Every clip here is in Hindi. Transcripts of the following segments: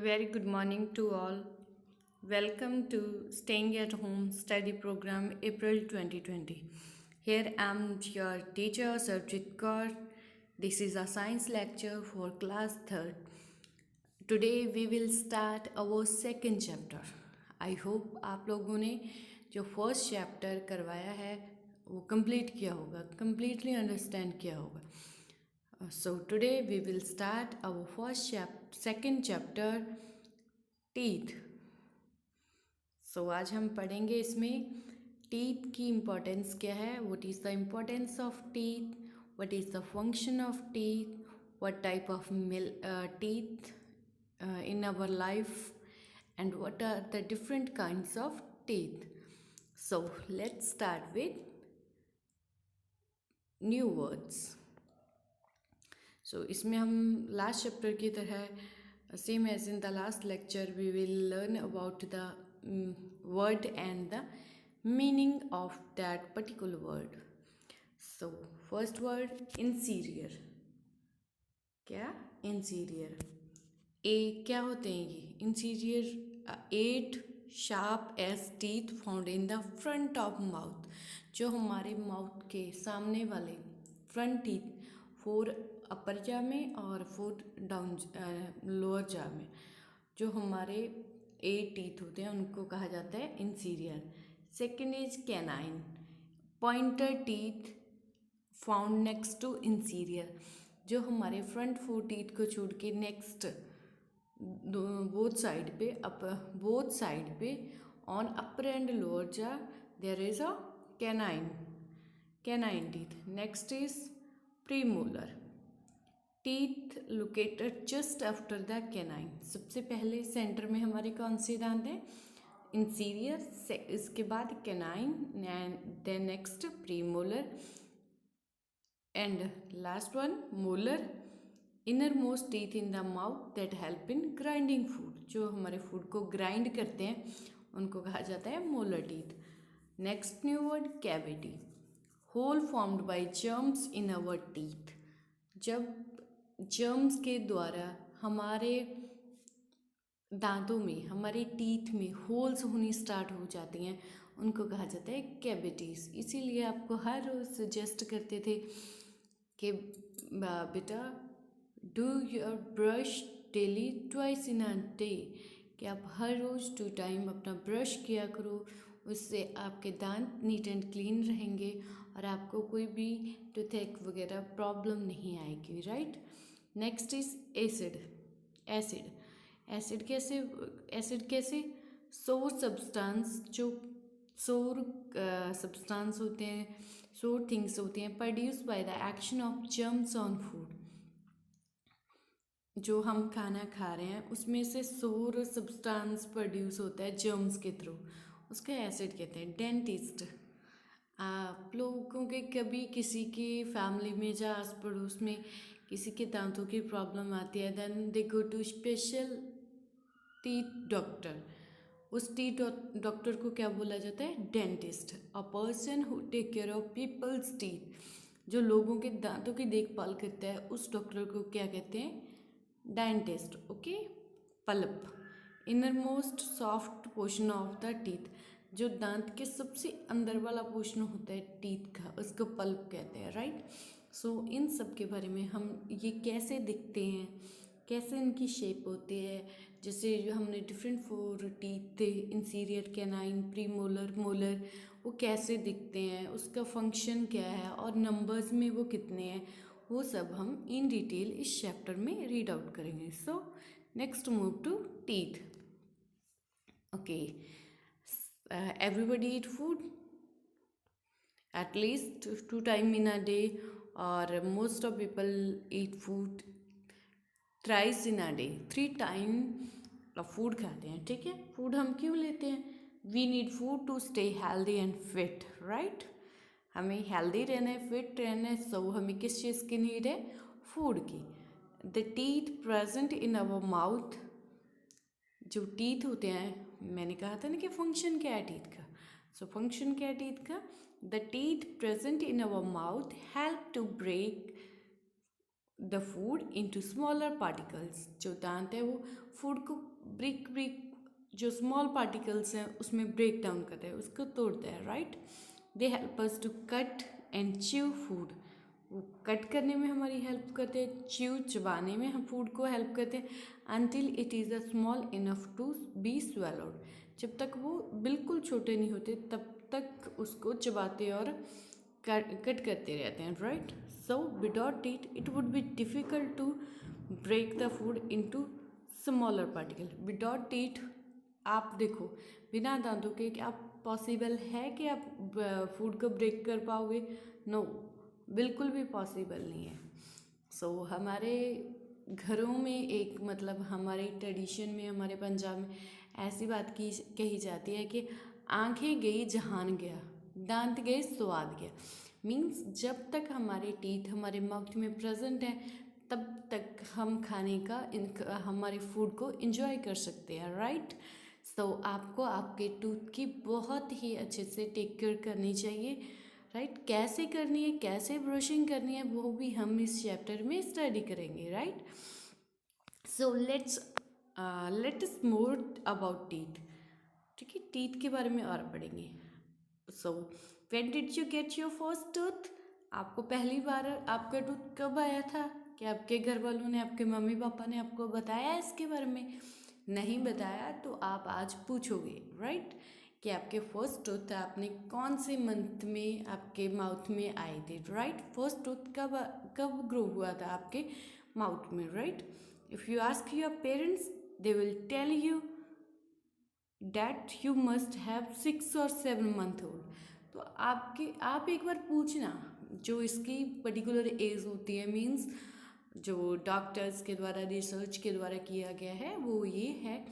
Very good morning to all. Welcome to Staying at Home Study Program April 2020. Here I am your teacher Sarvjit Kaur. This is a science lecture for class 3rd. Today we will start our second chapter. I hope आप लोगों ने जो फर्स्ट चैप्टर करवाया है वो कंप्लीट किया होगा, completely अंडरस्टैंड किया होगा. So today we will start our second chapter, teeth. So आज हम पढ़ेंगे इसमें टीथ की इम्पोर्टेंस क्या है, what is the importance of teeth, what is the function of teeth, what type of teeth in our life, and what are the different kinds of teeth. So let's start with new words. So इसमें हम लास्ट चैप्टर की तरह same as in the last lecture we will learn about the word and the meaning of that particular word. So first word, inferior. क्या? inferior. क्या होते हैं ये? inferior 8 sharp as teeth found in the front of mouth. जो हमारे माउथ के सामने वाले फ्रंट टीथ, 4 अपर जा में और 4 डाउन लोअर जा में जो हमारे 8 टीथ होते हैं उनको कहा जाता है incisor. Second is canine, pointer teeth found next to incisor. जो हमारे फ्रंट 4 टीथ को छोड़ के नेक्स्ट बोथ साइड पे on upper and lower jaw there is a canine teeth. Next is premolar, teeth located just after the canine. सबसे पहले सेंटर में हमारे कौन से दांत हैं? इंसीरियर, इसके बाद canine, then next premolar and last one molar. Innermost teeth in the mouth that help in grinding food. जो हमारे फूड को ग्राइंड करते हैं उनको कहा जाता है molar teeth. Next new word, cavity, hole formed by germs in our teeth. जब जर्म्स के द्वारा हमारे दांतों में, हमारे टीथ में होल्स होनी स्टार्ट हो जाती हैं उनको कहा जाता है कैविटीज़. इसीलिए आपको हर रोज़ सजेस्ट करते थे कि बेटा do your brush daily twice in a day, कि आप हर रोज़ 2 टाइम अपना ब्रश किया करो. उससे आपके दांत नीट एंड क्लीन रहेंगे और आपको कोई भी टूथेक वगैरह प्रॉब्लम नहीं आएगी, राइट. नेक्स्ट इज एसिड कैसे? सोर सब्सटेंस, जो सोर सब्सटेंस होते हैं, सोर थिंग्स होते हैं, produce by the action of germs on food. जो हम खाना खा रहे हैं उसमें से सोर सब्सटेंस प्रोड्यूस होता है जर्म्स के थ्रू, उसका एसिड कहते हैं. डेंटिस्ट, आप लोगों के कभी किसी की फैमिली में या आस पड़ोस में किसी के दांतों की प्रॉब्लम आती है, then they go to special teeth doctor. उस टीथ डॉक्टर को क्या बोला जाता है? Dentist. A person who take care of people's teeth, जो लोगों के दांतों की देखभाल करता है उस डॉक्टर को क्या कहते हैं? Dentist. Okay. Pulp, inner most soft portion of the teeth, जो दांत के सबसे अंदर वाला पोर्शन होता है टीथ का, उसको पल्प कहते हैं, राइट. सो इन सब के बारे में हम, ये कैसे दिखते हैं, कैसे इनकी शेप होती है, जैसे जो हमने डिफरेंट 4 टीथ थे, इंसीरियर, कैनाइन, प्रीमोलर, मोलर, वो कैसे दिखते हैं, उसका फंक्शन क्या है और नंबर्स में वो कितने हैं, वो सब हम इन डिटेल इस चैप्टर में रीड आउट करेंगे. So next move to teeth. Okay, everybody eat food at least 2 time in a day, or most of people eat food thrice in a day. 3 time food खाते हैं, ठीक है. फूड हम क्यों लेते हैं? We need food to stay healthy and fit, right. हमें हेल्दी रहना है, फिट रहना है, सो हमें किस चीज़ की नीड है? फूड की. The teeth present in our mouth, जो टीथ होते हैं, मैंने कहा था ना कि फंक्शन क्या है टीथ का. सो फंक्शन क्या है टीथ का? The teeth present in our mouth help to break the food into smaller particles. जो दांत है वो फूड को ब्रेक ब्रेक जो स्मॉल पार्टिकल्स हैं उसमें ब्रेक डाउन करते हैं, उसको तोड़ते हैं, right. They help us to cut and chew food. वो कट करने में हमारी हेल्प करते हैं, च्यू चबाने में हम फूड को हेल्प करते हैं, until it is a small enough to be swallowed. जब तक वो बिल्कुल छोटे नहीं होते तब तक उसको चबाते और कट करते रहते हैं, right. So without it would be difficult to break the food into smaller particle. Without teeth आप देखो, बिना दांतों के क्या पॉसिबल है कि आप फूड को ब्रेक कर पाओगे? नो, बिल्कुल भी पॉसिबल नहीं है। सो हमारे घरों में एक मतलब हमारे ट्रेडिशन में, हमारे पंजाब में ऐसी बात की कही जाती है कि आंखें गई जहान गया, दांत गए स्वाद गया। मीन्स जब तक हमारे टीथ हमारे माउथ में प्रेजेंट है तब तक हम खाने का हमारे फूड को इंजॉय कर सकते हैं, राइट। सो आपको आपके टूथ की बहुत ही अच्छे से टेक केयर करनी चाहिए, राइट। कैसे करनी है, कैसे ब्रशिंग करनी है, वो भी हम इस चैप्टर में स्टडी करेंगे, right. So let's more about teeth. ठीक है, टीथ के बारे में और पढ़ेंगे। So when did you get your first tooth? आपको पहली बार आपका टूथ कब आया था? क्या आपके घर वालों ने, आपके मम्मी पापा ने आपको बताया इसके बारे में? नहीं बताया तो आप आज पूछोगे, राइट, कि आपके फर्स्ट टूथ आपने कौन से मंथ में आपके माउथ में आए थे, राइट। फर्स्ट टूथ कब कब ग्रो हुआ था आपके माउथ में, right. If you ask your parents they will tell you that you must have 6 और 7 मंथ ओल्ड। तो आप एक बार पूछना, जो इसकी पर्टिकुलर एज होती है, मीन्स जो डॉक्टर्स के द्वारा रिसर्च के द्वारा किया गया है वो ये है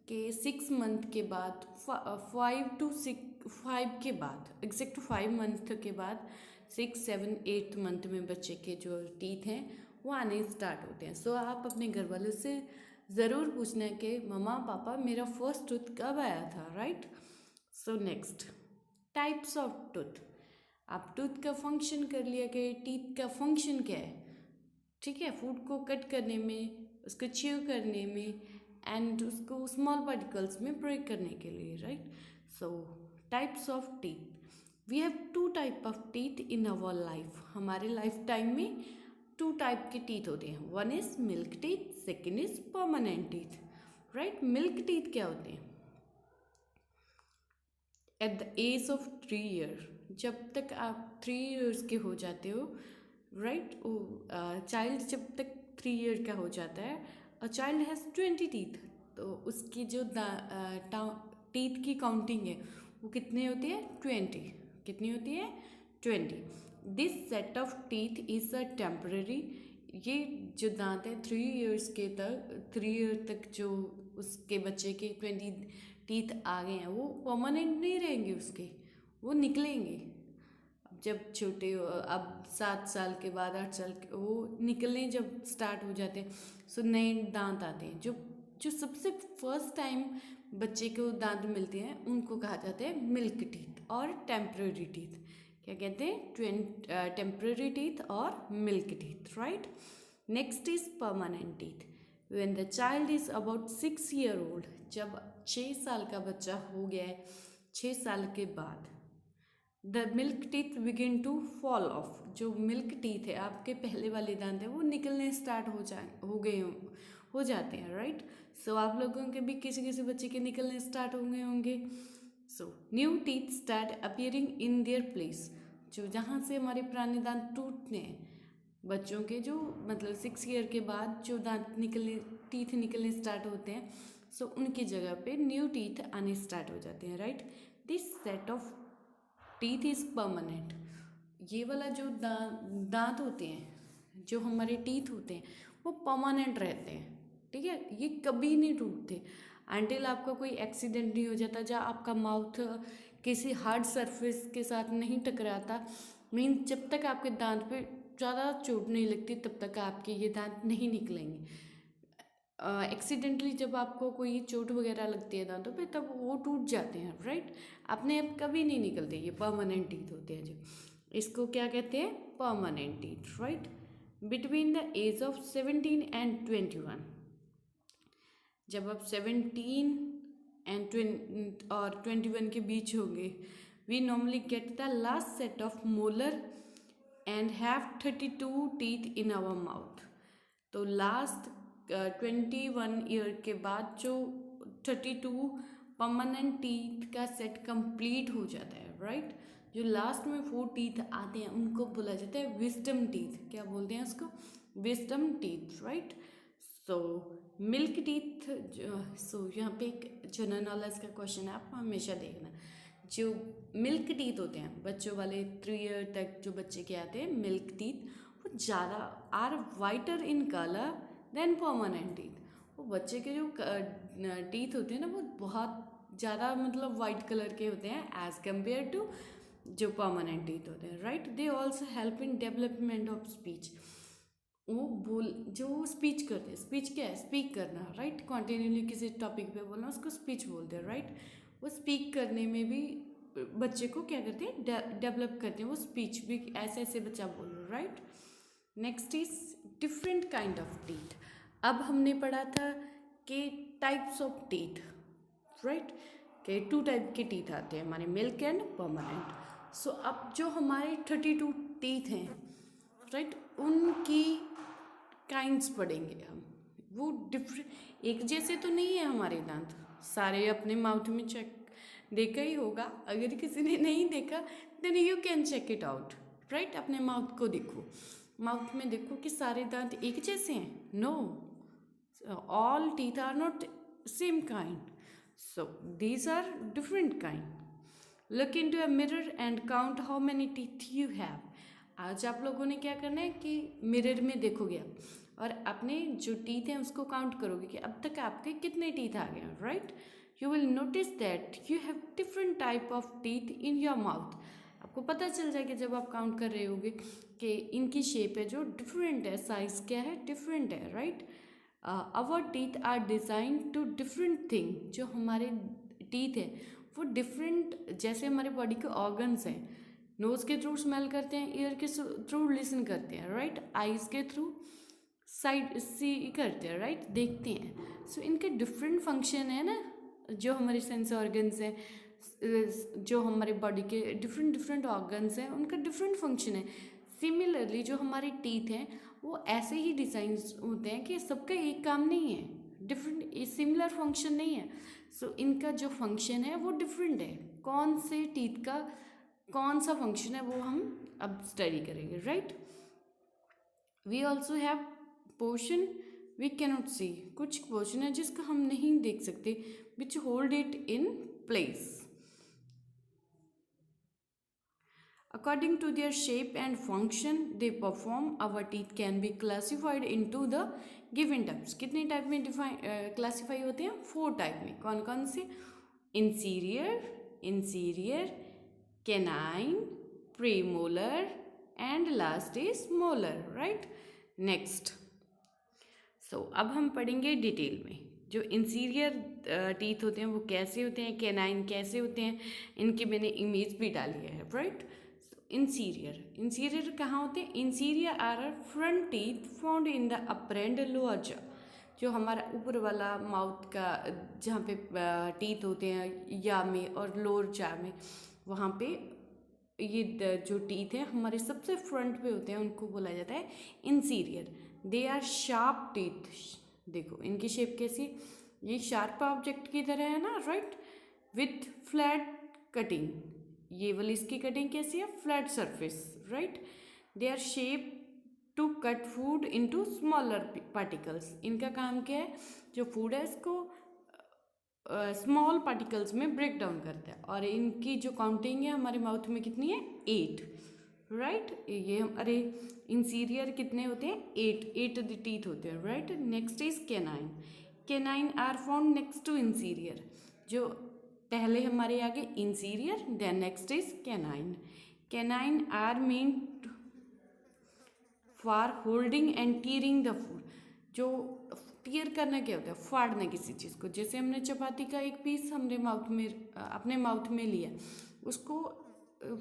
कि 6 मंथ के बाद 5 के बाद, एग्जैक्ट 5 मंथ के बाद 6, 7, 8 मंथ में बच्चे के जो टीथ हैं वो आने स्टार्ट होते हैं। सो आप अपने घर वालों से ज़रूर पूछना कि मम्मा पापा मेरा फर्स्ट टूथ कब आया था, right. So next, types of tooth. आप टूथ का फंक्शन कर लिया कि टीथ का फंक्शन क्या है, ठीक है, फूड को कट करने में, उसको च्यू करने में एंड उसको स्मॉल पार्टिकल्स में ब्रेक करने के लिए, right. So types of teeth. We have 2 type of teeth in our life. हमारे लाइफ टाइम में 2 टाइप के टीथ होते हैं। One is milk teeth, second is permanent teeth, right. Milk teeth क्या होते हैं? At the age of 3 year, जब तक आप 3 ईयर्स के हो जाते हो, राइट, चाइल्ड जब तक 3 ईयर का हो जाता है, अ चाइल्ड हैज़ 20 टीथ, तो उसकी जो टीथ की काउंटिंग है वो कितने होती है? 20। कितनी होती है? 20। This set of teeth is a temporary. ये जो दांत है 3 ईयर तक जो उसके बच्चे के 20 टीथ आ गए हैं वो परमानेंट नहीं रहेंगे, उसके वो निकलेंगे। जब छोटे अब 7 साल के बाद, 8 साल के, वो निकलने जब स्टार्ट हो जाते हैं सो नए दांत आते हैं। जो जो सबसे फर्स्ट टाइम बच्चे को दांत मिलते हैं उनको कहा जाता है मिल्क टीथ और टेम्पररी टीथ। क्या कहते हैं? टेम्पररी टीथ और milk teeth, right. Next is permanent teeth. When the child is about 6 year old, जब 6 साल का बच्चा हो गया है, 6 साल के बाद the milk teeth begin to fall off. जो मिल्क टीथ है, आपके पहले वाले दांत है, वो निकलने स्टार्ट हो जाते हैं, राइट। सो आप लोगों के भी किसी किसी बच्चे के निकलने स्टार्ट हो गए होंगे। So new teeth start appearing in their place. जो जहाँ से हमारे पुराने दांत टूटते हैं बच्चों के, जो मतलब 6 ईयर के बाद जो टीथ निकलने स्टार्ट होते हैं, सो उनकी जगह पे न्यू टीथ आने स्टार्ट हो जाते हैं, right. This set of teeth is permanent. ये वाला जो दांत होते हैं, जो हमारे टीथ होते हैं, वो परमानेंट रहते हैं, ठीक है। ये कभी नहीं टूटते अंटिल आपका कोई एक्सीडेंट नहीं हो जाता, जहाँ आपका माउथ किसी हार्ड सरफेस के साथ नहीं टकराता। मीन्स जब तक आपके दांत पे ज़्यादा चोट नहीं लगती तब तक आपके ये दांत नहीं निकलेंगे। एक्सीडेंटली जब आपको कोई चोट वगैरह लगती है दांतों पे तब वो टूट जाते हैं, राइट। अपने आप कभी नहीं निकलते, ये परमानेंट टीथ होते हैं जो। इसको क्या कहते हैं? Permanent teeth, right. Between the age of 17 and 21। जब आप 17 एंड और 21 के बीच होंगे, we normally get the last set of molar and have 32 teeth in our mouth. तो लास्ट 21 ईयर के बाद जो 32 परमानेंट टीथ का सेट कंप्लीट हो जाता है, राइट। जो लास्ट में 4 टीथ आते हैं उनको बोला जाता है विजडम टीथ। क्या बोलते हैं उसको? Wisdom teeth, right. So milk teeth so यहाँ पे एक जनरल नॉलेज का क्वेश्चन है, आप हमेशा देखना। जो मिल्क टीथ होते हैं बच्चों वाले 3 ईयर तक जो बच्चे के आते हैं मिल्क टीथ, वो ज़्यादा are whiter in colour than permanent teeth. वो बच्चे के जो टीथ होते हैं ना, वो बहुत ज़्यादा मतलब वाइट कलर के होते हैं एज कम्पेयर टू जो परमानेंट टीथ होते हैं, right. They also help in development of speech. वो बोल जो स्पीच करते हैं, स्पीच क्या है? स्पीक करना, राइट। कॉन्टिन्यूसली किसी टॉपिक पे बोलना, उसको स्पीच बोलते हैं, राइट। वो स्पीक करने में भी बच्चे को क्या करते हैं? डेवलप करते हैं। वो स्पीच भी ऐसे ऐसे बच्चा बोल रहा है, right. Next is different kind of teeth. अब हमने पढ़ा था कि टाइप्स ऑफ टीथ, राइट, कि 2 टाइप के टीथ आते हैं हमारे, मिल्क एंड परमानेंट। सो अब जो हमारे 32 टीथ हैं, राइट, उनकी काइंड्स पढ़ेंगे हम। वो डिफरेंट, एक जैसे तो नहीं है हमारे दांत सारे। अपने माउथ में चेक देखा ही होगा, अगर किसी ने नहीं देखा then you can check it out, right. अपने माउथ को देखो, माउथ में देखो कि सारे दांत एक जैसे हैं। No, all teeth are not same kind, so these are different kind. Look into a mirror and count how many teeth you have. आज आप लोगों ने क्या करना है कि मिरर में देखोगे आप, और अपने जो टीथ हैं उसको काउंट करोगे कि अब तक आपके कितने टीथ आ गए, right. You will notice that you have different type of teeth in your mouth. आपको पता चल जाएगा जब आप काउंट कर रहे होगे कि इनकी शेप है जो डिफरेंट है, साइज क्या है, डिफरेंट है, right. Our teeth are design to different thing. जो हमारे टीथ है वो डिफरेंट, जैसे हमारे बॉडी के ऑर्गन्स हैं, नोज़ के थ्रू स्मेल करते हैं, ईयर के थ्रू लिसन करते हैं, राइट, आइज़ के थ्रू साइड सी करते हैं, राइट, देखते हैं। सो इनके डिफरेंट फंक्शन है ना, जो हमारे सेंस ऑर्गन्स हैं, जो हमारे बॉडी के डिफरेंट डिफरेंट ऑर्गन्स हैं, उनका डिफरेंट फंक्शन है। सिमिलरली जो हमारे टीथ हैं वो ऐसे ही डिज़ाइन होते हैं कि सबका एक काम नहीं है, डिफरेंट सिमिलर फंक्शन नहीं है। सो इनका जो फंक्शन है वो डिफरेंट है। कौन से टीथ का कौन सा फंक्शन है वो हम अब स्टडी करेंगे, right. We also have portion we cannot see. कुछ पोर्शन है जिसका हम नहीं देख सकते, which hold it in place. According to their shape and function they perform, our teeth can be classified into the given types. कितने टाइप में क्लासीफाई होते हैं? 4 टाइप में। कौन कौन से? Incisor, canine, premolar and last is molar, right. Next, so अब हम पढ़ेंगे डिटेल में जो इंसीरियर टीथ होते हैं वो कैसे होते हैं, कैनाइन कैसे होते हैं, इनकी मैंने इमेज भी डाली है, राइट। इंसीरियर कहाँ होते हैं? Incisor are front teeth found in the upper and lower jaw. जो हमारा ऊपर वाला माउथ का जहाँ पे टीथ होते हैं या में और लोअर जॉ में, वहाँ पे ये जो टीथ है हमारे सबसे फ्रंट पे होते हैं, उनको बोला जाता है incisor. They are sharp teeth. देखो इनकी शेप कैसी, ये शार्प ऑब्जेक्ट की तरह है ना, राइट, विथ फ्लैट कटिंग। ये वाली इसकी कटिंग कैसी है? Flat surface, right. They are shape to cut food into smaller particles. इनका काम क्या है? जो फूड है इसको स्मॉल पार्टिकल्स में ब्रेक डाउन करता है। और इनकी जो काउंटिंग है हमारे माउथ में कितनी है? 8, राइट। ये अरे इंसीरियर कितने होते हैं? 8 टीथ होते हैं, right. Next is canine. Canine are found next to incisor. जो पहले हमारे आगे incisor, then next is canine. Canine are meant for holding and tearing the food. जो टीयर करना क्या होता है? फाड़ना किसी चीज़ को। जैसे हमने चपाती का एक पीस हमने माउथ में अपने माउथ में लिया, उसको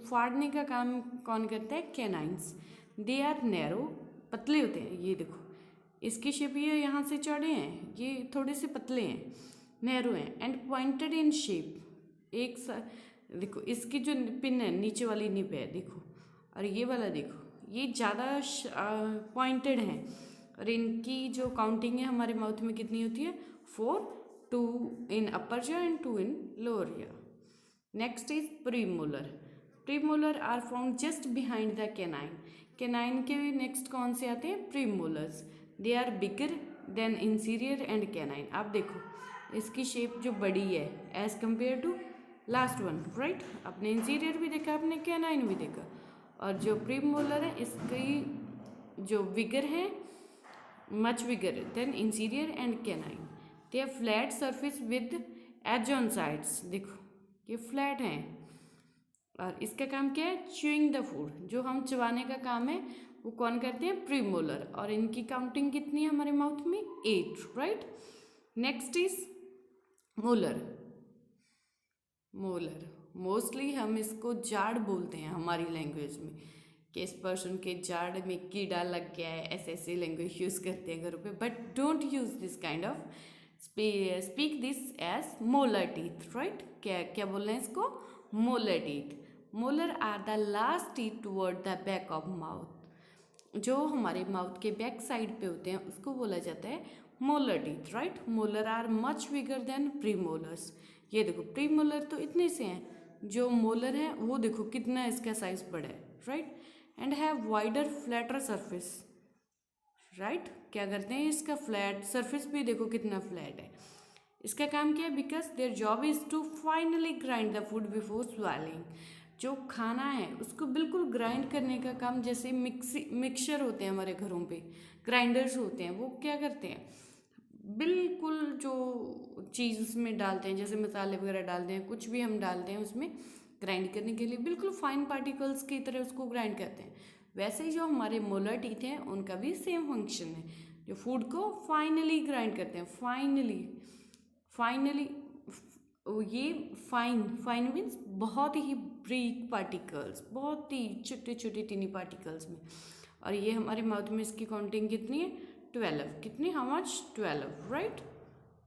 फाड़ने का काम कौन करता है? कैनाइन्स। दे आर नैरो पतले होते हैं, ये देखो इसकी शेप, ये यहाँ से चौड़े हैं, ये थोड़े से पतले हैं, नैरो हैं, एंड पॉइंटेड इन शेप। एक देखो इसकी जो पिन है नीचे वाली निब है देखो, और ये वाला देखो ये ज़्यादा पॉइंटेड हैं, और इनकी जो काउंटिंग है हमारे माउथ में कितनी होती है 4, 2 in upper jaw and 2 in lower jaw. Next is premolar. Premolar are found just behind the canine. Canine के नेक्स्ट कौन से आते हैं premolars. They are bigger than incisor and canine. आप देखो इसकी शेप जो बड़ी है as compared to last one, right. आपने इंसीरियर भी देखा, आपने कैनाइन भी देखा, और जो प्रीमोलर है इसकी जो विगर है much bigger than incisor and canine. They have flat surface with edge on sides. देखो ये फ्लैट हैं, और इसका काम क्या है च्यूइंग द फूड, जो हम चबाने का काम है वो कौन करते हैं प्रीमोलर, और इनकी काउंटिंग कितनी है हमारे माउथ में 8, right. Next is molar. Molar mostly हम इसको जाड़ बोलते हैं हमारी लैंग्वेज में, कि इस पर्सन के जाड़ में कीड़ा लग गया है, ऐसे ऐसे लैंग्वेज यूज़ करते हैं घरों पे, but don't use this kind of, speak this as molar teeth, right. क्या क्या बोल रहे हैं इसको molar teeth. Molar are the last teeth toward the back of mouth. जो हमारे माउथ के बैक साइड पे होते हैं उसको बोला जाता है molar teeth, right. Molar are much bigger than premolars. ये देखो प्रीमोलर तो इतने से हैं, जो मोलर है वो देखो कितना इसका साइज बड़ा है, right. And have wider flatter surface, right. क्या करते हैं इसका फ्लैट सरफेस भी देखो कितना फ्लैट है। इसका काम क्या है because their job is to finally grind the food before swallowing. जो खाना है उसको बिल्कुल ग्राइंड करने का काम, जैसे मिक्सचर होते हैं हमारे घरों पे, ग्राइंडर्स होते हैं, वो क्या करते हैं बिल्कुल जो चीज़ उसमें डालते हैं, जैसे मसाले वगैरह डालते हैं, कुछ भी हम डालते हैं उसमें ग्राइंड करने के लिए बिल्कुल फाइन पार्टिकल्स की तरह उसको ग्राइंड करते हैं। वैसे ही जो हमारे मोलर टीथ हैं उनका भी सेम फंक्शन है, जो फूड को फाइनली ग्राइंड करते हैं। फाइनली ये फाइन मीन्स बहुत ही ब्रीक पार्टिकल्स, बहुत ही छोटे छोटे टीनी पार्टिकल्स में, और ये हमारे माउथ में इसकी काउंटिंग कितनी है 12। कितनी हाउ मच 12, राइट।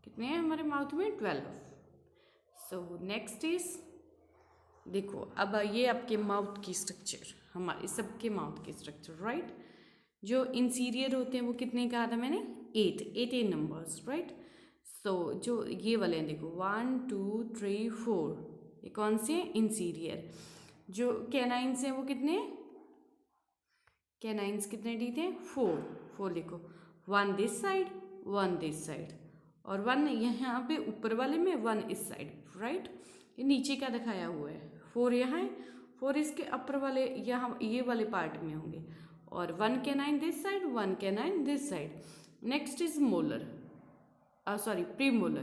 कितने हैं हमारे माउथ में 12। सो नेक्स्ट इज देखो, अब ये आपके माउथ की स्ट्रक्चर, हमारे सबके माउथ की स्ट्रक्चर, राइट। जो इंसीरियर होते हैं वो कितने कहा था मैंने 8 नंबर्स, राइट। सो जो ये वाले हैं देखो 1 2 3 4, ये कौन से हैं इंसीरियर। जो कैनाइन्स हैं वो कितने, कैनाइन्स कितने टीथ हैं 4 लिखो, 1 दिस साइड 1 दिस साइड, और 1 यहाँ पे ऊपर वाले में 1 इस साइड, राइट। ये नीचे का दिखाया हुआ है, 4 यहाँ है, 4 इसके अपर वाले यहाँ ये वाले पार्ट में होंगे, और 1 canine this side 1 canine this side. Next is molar, sorry premolar.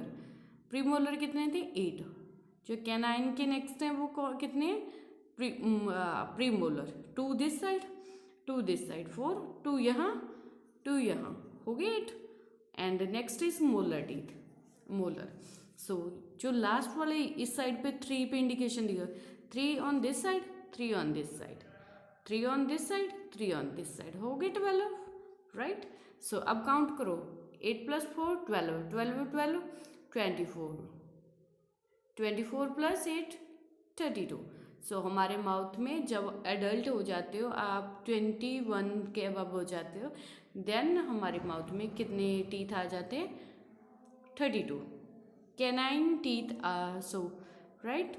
Premolar कितने थे 8। जो कैनाइन के नेक्स्ट हैं वो कितने हैं premolar 2 this side 2 this side 4, 2 यहाँ 2 यहाँ, हो गए 8। And next is molar teeth, molar. So जो लास्ट वाले इस साइड पे 3 पे इंडिकेशन दिया, 3 on this side 3 on this side 3 on this side 3 on this side, हो गए 12, राइट। सो अब काउंट करो 8 + 4 12, 12 12 24, 24 + 8 32। सो हमारे माउथ में जब एडल्ट हो जाते हो आप 21 के अब हो जाते हो, देन हमारे माउथ में कितने टीथ आ जाते हैं 32 canine teeth. So right,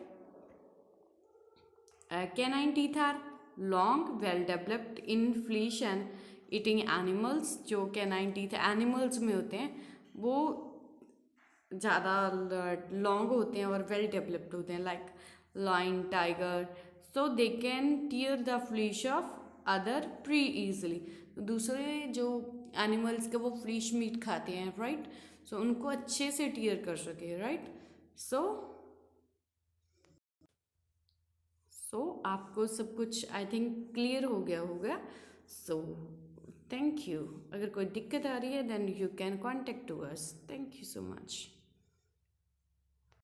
canine teeth are long well developed in flesh and eating animals. जो कैनाइन टीथ एनिमल्स में होते हैं वो ज़्यादा लॉन्ग होते हैं और वेल डेवलप्ड होते हैं, like lion, tiger. So they can tear the flesh of other prey easily. दूसरे जो एनिमल्स का वो फ्लीश मीट खाते हैं, राइट। सो उनको अच्छे से टीयर कर सके, राइट। सो आपको सब कुछ आई थिंक क्लियर हो गया होगा। So thank you. अगर कोई दिक्कत आ रही है then you can contact to us. Thank you so much.